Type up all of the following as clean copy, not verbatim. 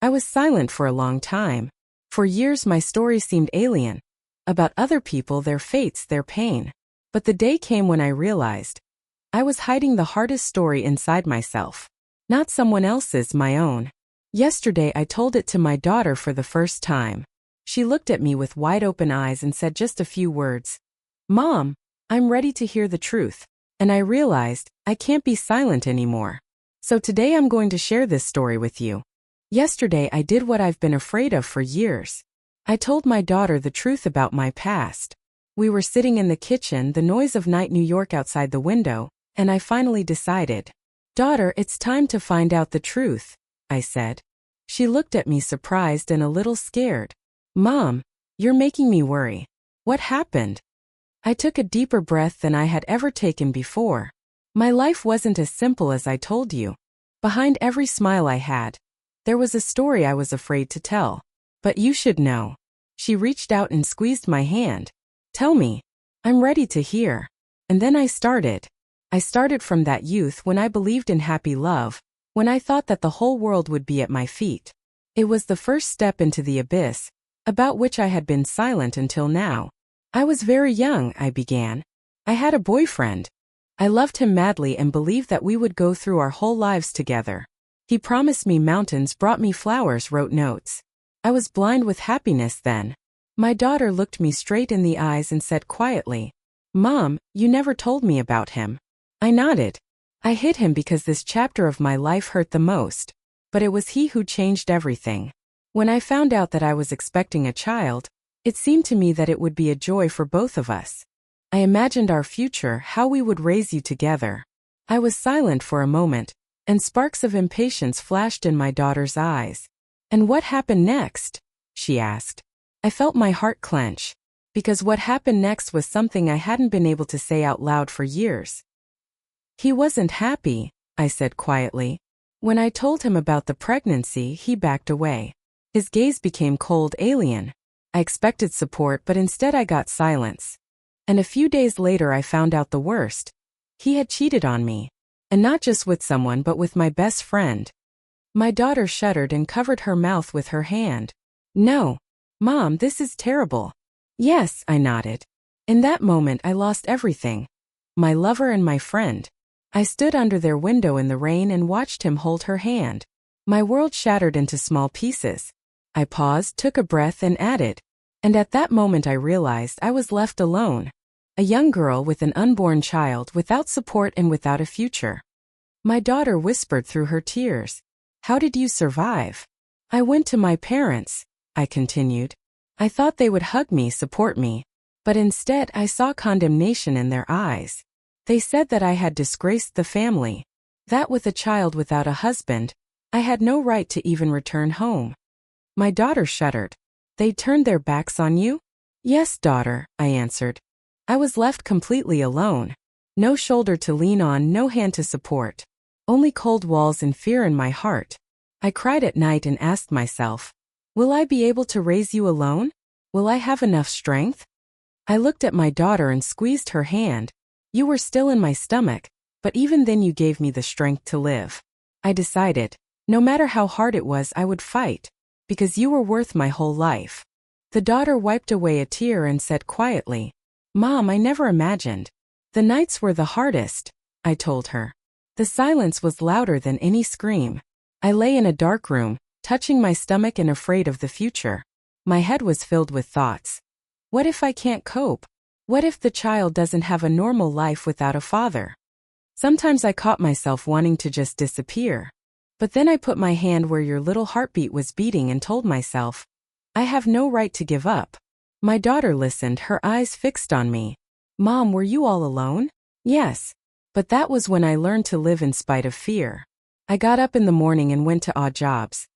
I was silent for a long time. For years my story seemed alien. About other people, their fates, their pain. But the day came when I realized I was hiding the hardest story inside myself. Not someone else's, my own. Yesterday I told it to my daughter for the first time. She looked at me with wide open eyes and said just a few words. Mom, I'm ready to hear the truth. And I realized I can't be silent anymore. So today I'm going to share this story with you. Yesterday I did what I've been afraid of for years. I told my daughter the truth about my past. We were sitting in the kitchen, the noise of night New York outside the window, and I finally decided. Daughter, it's time to find out the truth, I said. She looked at me surprised and a little scared. Mom, you're making me worry. What happened? I took a deeper breath than I had ever taken before. My life wasn't as simple as I told you. Behind every smile I had, there was a story I was afraid to tell. But you should know. She reached out and squeezed my hand. Tell me. I'm ready to hear. And then I started. I started from that youth when I believed in happy love, when I thought that the whole world would be at my feet. It was the first step into the abyss, about which I had been silent until now. I was very young, I began. I had a boyfriend. I loved him madly and believed that we would go through our whole lives together. He promised me mountains, brought me flowers, wrote notes. I was blind with happiness then. My daughter looked me straight in the eyes and said quietly, Mom, you never told me about him. I nodded. I hid him because this chapter of my life hurt the most. But it was he who changed everything. When I found out that I was expecting a child, it seemed to me that it would be a joy for both of us. I imagined our future, how we would raise you together. I was silent for a moment, and sparks of impatience flashed in my daughter's eyes. And what happened next? She asked. I felt my heart clench, because what happened next was something I hadn't been able to say out loud for years. He wasn't happy, I said quietly. When I told him about the pregnancy, he backed away. His gaze became cold, alien. I expected support, but instead I got silence. And a few days later I found out the worst. He had cheated on me. And not just with someone but with my best friend. My daughter shuddered and covered her mouth with her hand. No. Mom, this is terrible. Yes, I nodded. In that moment I lost everything. My lover and my friend. I stood under their window in the rain and watched him hold her hand. My world shattered into small pieces. I paused, took a breath and added. And at that moment I realized I was left alone. A young girl with an unborn child, without support and without a future. My daughter whispered through her tears. How did you survive? I went to my parents, I continued. I thought they would hug me, support me. But instead I saw condemnation in their eyes. They said that I had disgraced the family. That with a child without a husband, I had no right to even return home. My daughter shuddered. They turned their backs on you? Yes, daughter, I answered. I was left completely alone. No shoulder to lean on, no hand to support. Only cold walls and fear in my heart. I cried at night and asked myself, will I be able to raise you alone? Will I have enough strength? I looked at my daughter and squeezed her hand. You were still in my stomach, but even then you gave me the strength to live. I decided, no matter how hard it was, I would fight, because you were worth my whole life. The daughter wiped away a tear and said quietly, Mom, I never imagined. The nights were the hardest, I told her. The silence was louder than any scream. I lay in a dark room, touching my stomach and afraid of the future. My head was filled with thoughts. What if I can't cope? What if the child doesn't have a normal life without a father? Sometimes I caught myself wanting to just disappear. But then I put my hand where your little heartbeat was beating and told myself, I have no right to give up. My daughter listened, her eyes fixed on me. Mom, were you all alone? Yes. But that was when I learned to live in spite of fear. I got up in the morning and went to odd jobs.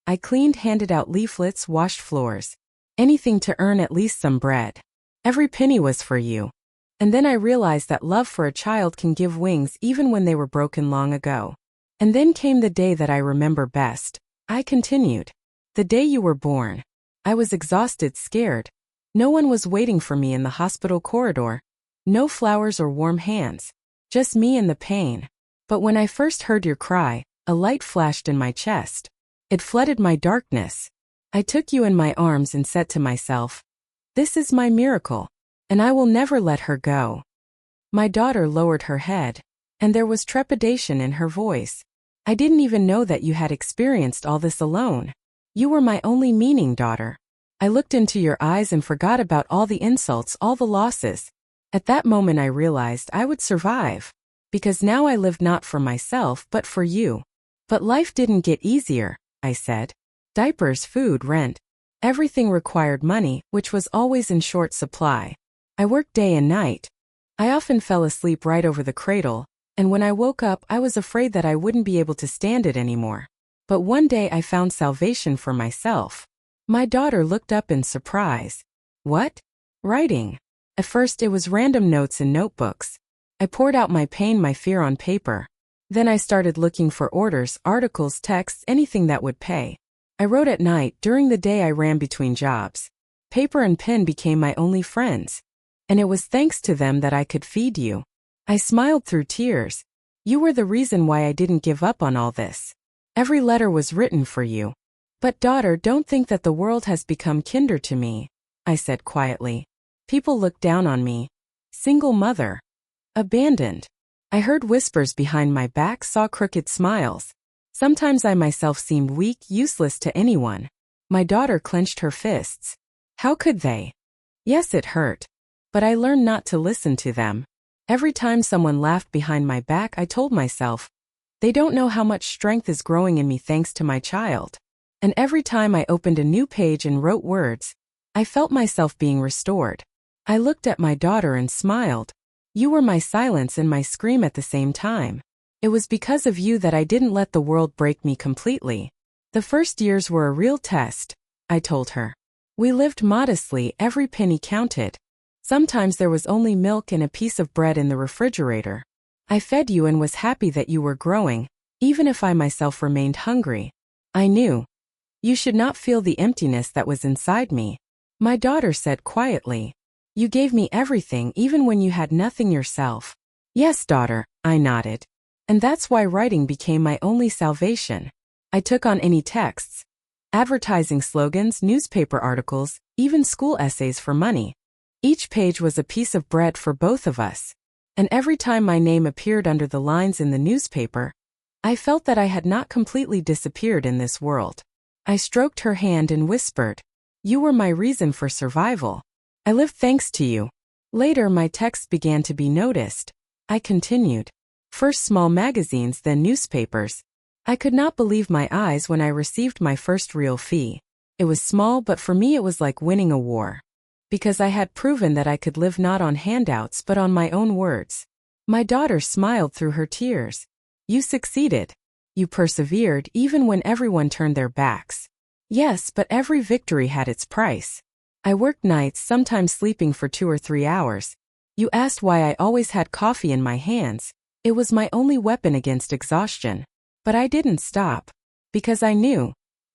I cleaned, handed out leaflets, washed floors. Anything to earn at least some bread. Every penny was for you. And then I realized that love for a child can give wings even when they were broken long ago. And then came the day that I remember best. I continued. The day you were born. I was exhausted, scared. No one was waiting for me in the hospital corridor. No flowers or warm hands. Just me and the pain. But when I first heard your cry, a light flashed in my chest. It flooded my darkness. I took you in my arms and said to myself, "This is my miracle, and I will never let her go." My daughter lowered her head, and there was trepidation in her voice. "I didn't even know that you had experienced all this alone. You were my only meaning, daughter." I looked into your eyes and forgot about all the insults, all the losses. At that moment I realized I would survive, because now I lived not for myself but for you. "But life didn't get easier," I said. "Diapers, food, rent. Everything required money, which was always in short supply. I worked day and night. I often fell asleep right over the cradle, and when I woke up I was afraid that I wouldn't be able to stand it anymore. But one day I found salvation for myself." My daughter looked up in surprise. "What?" "Writing. At first it was random notes and notebooks. I poured out my pain, my fear on paper. Then I started looking for orders, articles, texts, anything that would pay. I wrote at night. During the day I ran between jobs. Paper and pen became my only friends. And it was thanks to them that I could feed you." I smiled through tears. "You were the reason why I didn't give up on all this. Every letter was written for you." "But daughter, don't think that the world has become kinder to me," I said quietly. "People look down on me. Single mother. Abandoned." I heard whispers behind my back, saw crooked smiles. Sometimes I myself seemed weak, useless to anyone. My daughter clenched her fists. How could they? Yes, it hurt. But I learned not to listen to them. Every time someone laughed behind my back, I told myself, they don't know how much strength is growing in me thanks to my child. And every time I opened a new page and wrote words, I felt myself being restored. I looked at my daughter and smiled. "You were my silence and my scream at the same time. It was because of you that I didn't let the world break me completely." "The first years were a real test," I told her. "We lived modestly, every penny counted. Sometimes there was only milk and a piece of bread in the refrigerator. I fed you and was happy that you were growing, even if I myself remained hungry. I knew. You should not feel the emptiness that was inside me." My daughter said quietly, "You gave me everything even when you had nothing yourself." "Yes, daughter," I nodded. "And that's why writing became my only salvation. I took on any texts, advertising slogans, newspaper articles, even school essays for money. Each page was a piece of bread for both of us. And every time my name appeared under the lines in the newspaper, I felt that I had not completely disappeared in this world." I stroked her hand and whispered, "You were my reason for survival. I lived thanks to you." Later my texts began to be noticed. I continued. First small magazines, then newspapers. I could not believe my eyes when I received my first real fee. It was small, but for me it was like winning a war. Because I had proven that I could live not on handouts but on my own words. My daughter smiled through her tears. "You succeeded. You persevered even when everyone turned their backs." "Yes, but every victory had its price. I worked nights, sometimes sleeping for 2 or 3 hours. You asked why I always had coffee in my hands. It was my only weapon against exhaustion. But I didn't stop. Because I knew,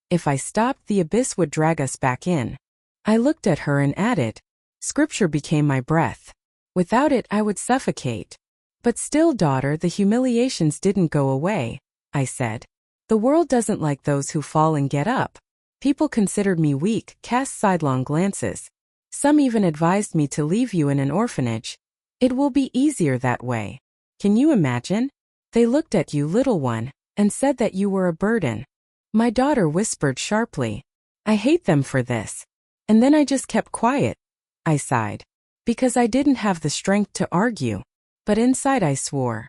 if I stopped, the abyss would drag us back in." I looked at her and added, "Scripture became my breath. Without it, I would suffocate." "But still, daughter, the humiliations didn't go away," I said. "The world doesn't like those who fall and get up. People considered me weak, cast sidelong glances. Some even advised me to leave you in an orphanage. It will be easier that way. Can you imagine? They looked at you, little one, and said that you were a burden." My daughter whispered sharply, "I hate them for this. And then I just kept quiet." I sighed. Because I didn't have the strength to argue. But inside I swore,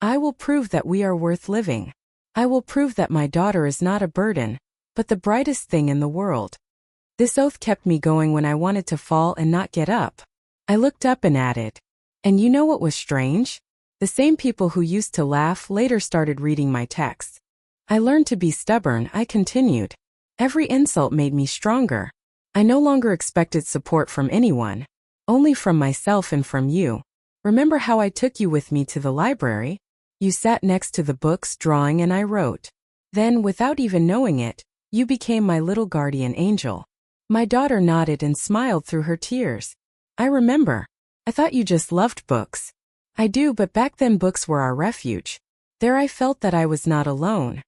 "I will prove that we are worth living. I will prove that my daughter is not a burden, but the brightest thing in the world." This oath kept me going when I wanted to fall and not get up. I looked up and added, "And you know what was strange? The same people who used to laugh later started reading my texts. I learned to be stubborn," I continued. "Every insult made me stronger. I no longer expected support from anyone, only from myself and from you. Remember how I took you with me to the library? You sat next to the books, drawing, and I wrote. Then, without even knowing it, you became my little guardian angel." My daughter nodded and smiled through her tears. "I remember. I thought you just loved books." "I do, but back then books were our refuge. There I felt that I was not alone."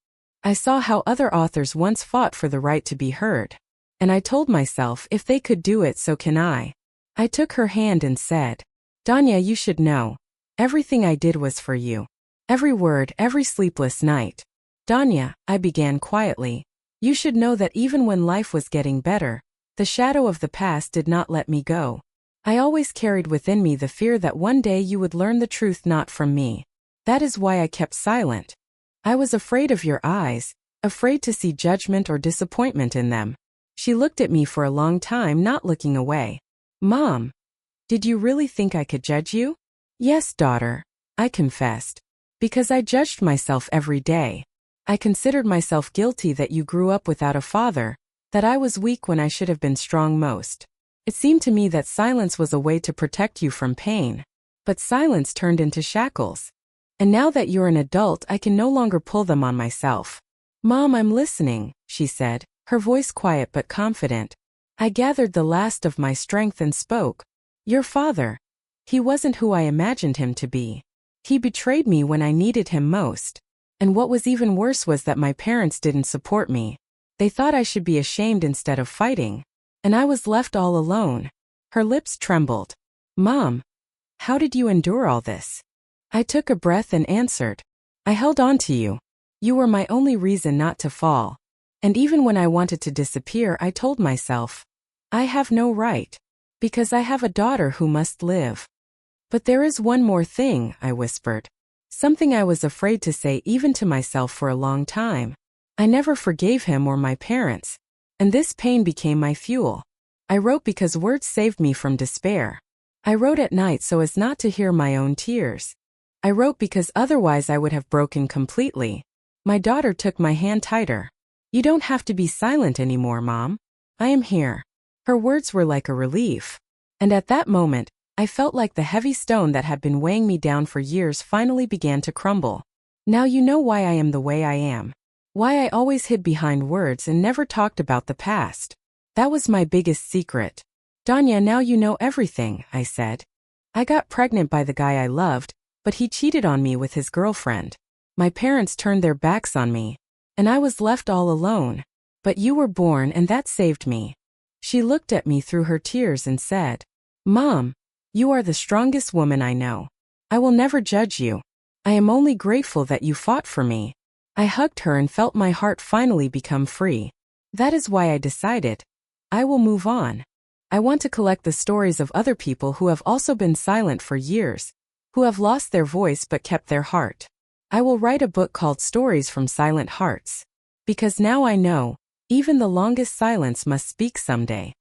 I saw how other authors once fought for the right to be heard. And I told myself, if they could do it, so can I. I took her hand and said, Danya, you should know. Everything I did was for you. Every word, every sleepless night. Danya, I began quietly, you should know that even when life was getting better, the shadow of the past did not let me go. I always carried within me the fear that one day you would learn the truth not from me. That is why I kept silent. I was afraid of your eyes, afraid to see judgment or disappointment in them. She looked at me for a long time, not looking away. Mom, did you really think I could judge you? Yes, daughter, I confessed. Because I judged myself every day. I considered myself guilty that you grew up without a father, that I was weak when I should have been strong most. It seemed to me that silence was a way to protect you from pain. But silence turned into shackles. And now that you're an adult, I can no longer pull them on myself. Mom, I'm listening, she said, her voice quiet but confident. I gathered the last of my strength and spoke. Your father. He wasn't who I imagined him to be. He betrayed me when I needed him most. And what was even worse was that my parents didn't support me. They thought I should be ashamed instead of fighting. And I was left all alone. Her lips trembled. Mom, how did you endure all this? I took a breath and answered. I held on to you. You were my only reason not to fall. And even when I wanted to disappear, I told myself, I have no right. Because I have a daughter who must live. But there is one more thing, I whispered. Something I was afraid to say even to myself for a long time. I never forgave him or my parents. And this pain became my fuel. I wrote because words saved me from despair. I wrote at night so as not to hear my own tears. I wrote because otherwise I would have broken completely. My daughter took my hand tighter. You don't have to be silent anymore, Mom. I am here. Her words were like a relief. And at that moment, I felt like the heavy stone that had been weighing me down for years finally began to crumble. Now you know why I am the way I am. Why I always hid behind words and never talked about the past. That was my biggest secret. Danya, now you know everything, I said. I got pregnant by the guy I loved, but he cheated on me with his girlfriend. My parents turned their backs on me, and I was left all alone. But you were born and that saved me. She looked at me through her tears and said, Mom, you are the strongest woman I know. I will never judge you. I am only grateful that you fought for me. I hugged her and felt my heart finally become free. That is why I decided, I will move on. I want to collect the stories of other people who have also been silent for years, who have lost their voice but kept their heart. I will write a book called Stories from Silent Hearts. Because now I know, even the longest silence must speak someday.